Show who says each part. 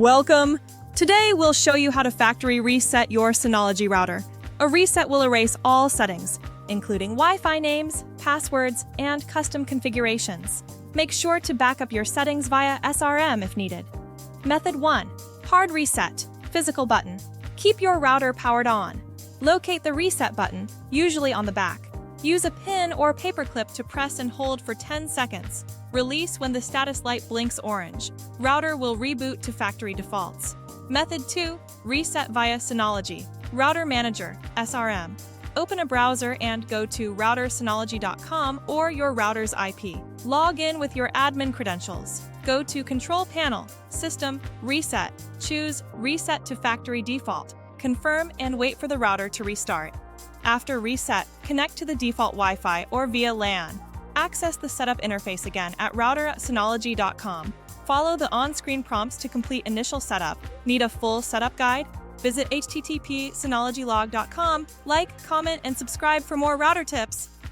Speaker 1: Welcome! Today we'll show you how to factory reset your Synology router. A reset will erase all settings, including Wi-Fi names, passwords, and custom configurations. Make sure to back up your settings via SRM if needed. Method 1. Hard reset. Physical button. Keep your router powered on. Locate the reset button, usually on the back. Use a pin or paperclip to press and hold for 10 seconds. Release when the status light blinks orange. Router will reboot to factory defaults. Method 2. Reset via Synology. Router Manager, SRM. Open a browser and go to routersynology.com or your router's IP. Log in with your admin credentials. Go to Control Panel, System, Reset. Choose Reset to Factory Default. Confirm and wait for the router to restart. After reset, connect to the default Wi-Fi or via LAN. Access the setup interface again at routersynology.com. Follow the on-screen prompts to complete initial setup. Need a full setup guide? Visit http://synologylog.com. Like, comment, and subscribe for more router tips.